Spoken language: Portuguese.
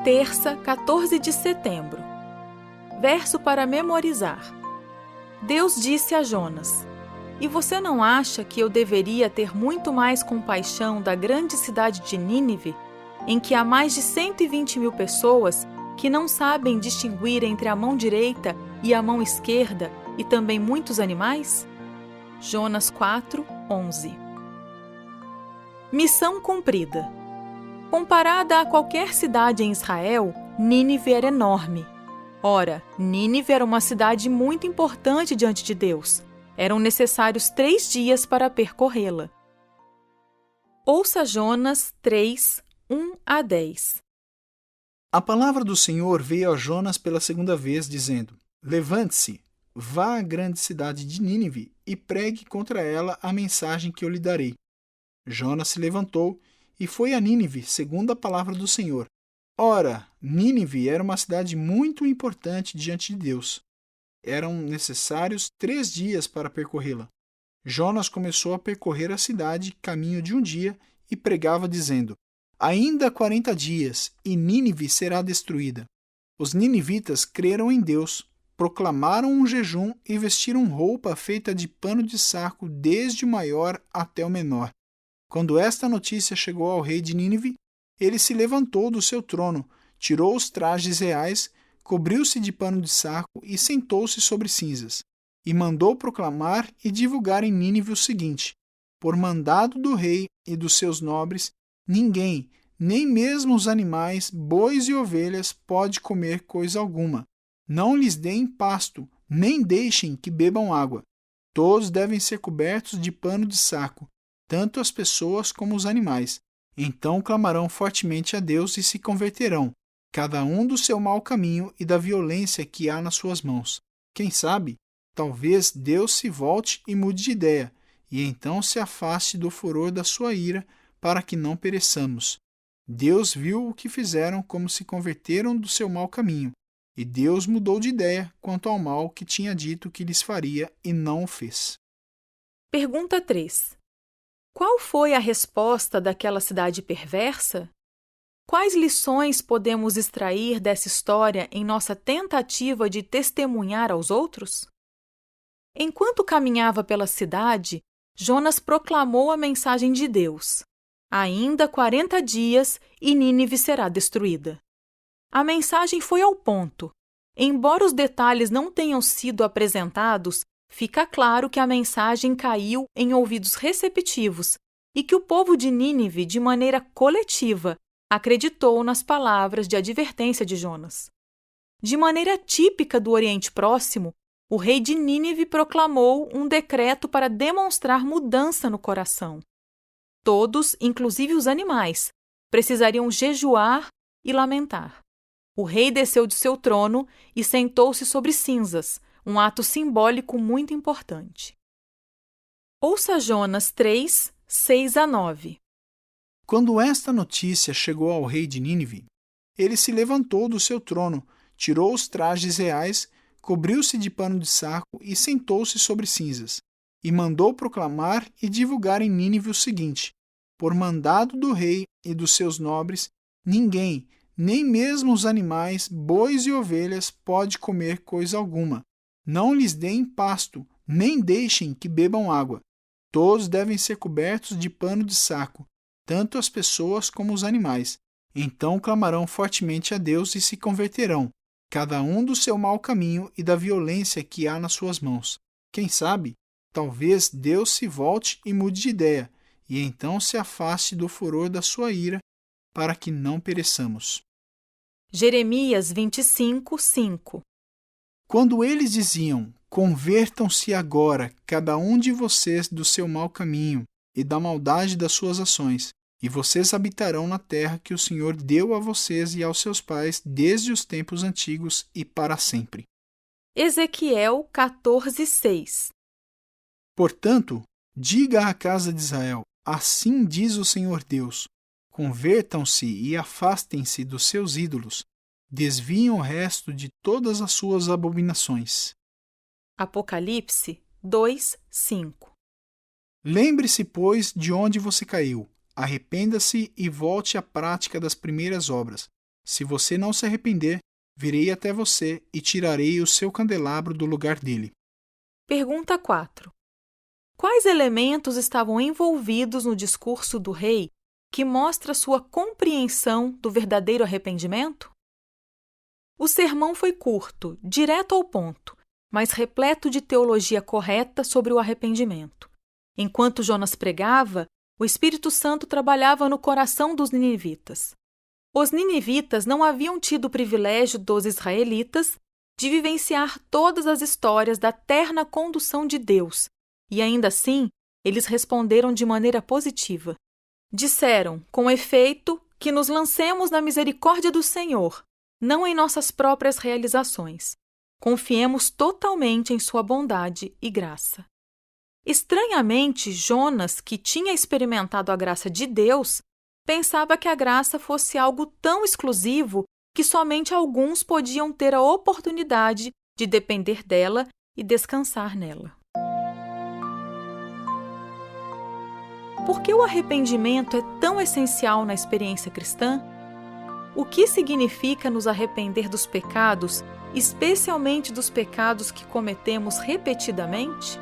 Terça, 14 de setembro. Verso para memorizar. Deus disse a Jonas: E você não acha que eu deveria ter muito mais compaixão da grande cidade de Nínive, em que há mais de 120.000 pessoas que não sabem distinguir entre a mão direita e a mão esquerda e também muitos animais? Jonas 4:11. Missão cumprida. Comparada a qualquer cidade em Israel, Nínive era enorme. Ora, Nínive era uma cidade muito importante diante de Deus. Eram necessários 3 dias para percorrê-la. Ouça Jonas 3, 1 a 10. A palavra do Senhor veio a Jonas pela segunda vez, dizendo: Levante-se, vá à grande cidade de Nínive e pregue contra ela a mensagem que eu lhe darei. Jonas se levantou e foi a Nínive, segundo a palavra do Senhor. Ora, Nínive era uma cidade muito importante diante de Deus. Eram necessários 3 dias para percorrê-la. Jonas começou a percorrer a cidade caminho de um dia e pregava dizendo: Ainda 40 dias e Nínive será destruída. Os ninivitas creram em Deus, proclamaram um jejum e vestiram roupa feita de pano de saco desde o maior até o menor. Quando esta notícia chegou ao rei de Nínive, ele se levantou do seu trono, tirou os trajes reais, cobriu-se de pano de saco e sentou-se sobre cinzas. E mandou proclamar e divulgar em Nínive o seguinte: Por mandado do rei e dos seus nobres, ninguém, nem mesmo os animais, bois e ovelhas, pode comer coisa alguma. Não lhes deem pasto, nem deixem que bebam água. Todos devem ser cobertos de pano de saco, tanto as pessoas como os animais. Então clamarão fortemente a Deus e se converterão, cada um do seu mau caminho e da violência que há nas suas mãos. Quem sabe, talvez Deus se volte e mude de ideia, e então se afaste do furor da sua ira, para que não pereçamos. Deus viu o que fizeram, como se converteram do seu mau caminho, e Deus mudou de ideia quanto ao mal que tinha dito que lhes faria e não o fez. Pergunta 3. Qual foi a resposta daquela cidade perversa? Quais lições podemos extrair dessa história em nossa tentativa de testemunhar aos outros? Enquanto caminhava pela cidade, Jonas proclamou a mensagem de Deus. Ainda 40 dias e Nínive será destruída. A mensagem foi ao ponto. Embora os detalhes não tenham sido apresentados, fica claro que a mensagem caiu em ouvidos receptivos e que o povo de Nínive, de maneira coletiva, acreditou nas palavras de advertência de Jonas. De maneira típica do Oriente Próximo, o rei de Nínive proclamou um decreto para demonstrar mudança no coração. Todos, inclusive os animais, precisariam jejuar e lamentar. O rei desceu de seu trono e sentou-se sobre cinzas, um ato simbólico muito importante. Ouça Jonas 3, 6 a 9. Quando esta notícia chegou ao rei de Nínive, ele se levantou do seu trono, tirou os trajes reais, cobriu-se de pano de saco e sentou-se sobre cinzas. E mandou proclamar e divulgar em Nínive o seguinte: Por mandado do rei e dos seus nobres, ninguém, nem mesmo os animais, bois e ovelhas, pode comer coisa alguma. Não lhes deem pasto, nem deixem que bebam água. Todos devem ser cobertos de pano de saco, tanto as pessoas como os animais. Então clamarão fortemente a Deus e se converterão, cada um do seu mau caminho e da violência que há nas suas mãos. Quem sabe, talvez Deus se volte e mude de ideia, e então se afaste do furor da sua ira, para que não pereçamos. Jeremias 25, 5. Quando eles diziam: Convertam-se agora, cada um de vocês, do seu mau caminho e da maldade das suas ações, e vocês habitarão na terra que o Senhor deu a vocês e aos seus pais desde os tempos antigos e para sempre. Ezequiel 14, 6. Portanto, diga à casa de Israel: Assim diz o Senhor Deus: Convertam-se e afastem-se dos seus ídolos, desviem o resto de todas as suas abominações. Apocalipse 2, 5. Lembre-se, pois, de onde você caiu. Arrependa-se e volte à prática das primeiras obras. Se você não se arrepender, virei até você e tirarei o seu candelabro do lugar dele. Pergunta 4. Quais elementos estavam envolvidos no discurso do rei que mostra sua compreensão do verdadeiro arrependimento? O sermão foi curto, direto ao ponto, mas repleto de teologia correta sobre o arrependimento. Enquanto Jonas pregava, o Espírito Santo trabalhava no coração dos ninivitas. Os ninivitas não haviam tido o privilégio dos israelitas de vivenciar todas as histórias da terna condução de Deus, e ainda assim, eles responderam de maneira positiva. Disseram, com efeito, que nos lancemos na misericórdia do Senhor, não em nossas próprias realizações. Confiemos totalmente em sua bondade e graça. Estranhamente, Jonas, que tinha experimentado a graça de Deus, pensava que a graça fosse algo tão exclusivo que somente alguns podiam ter a oportunidade de depender dela e descansar nela. Por que o arrependimento é tão essencial na experiência cristã? O que significa nos arrepender dos pecados, especialmente dos pecados que cometemos repetidamente?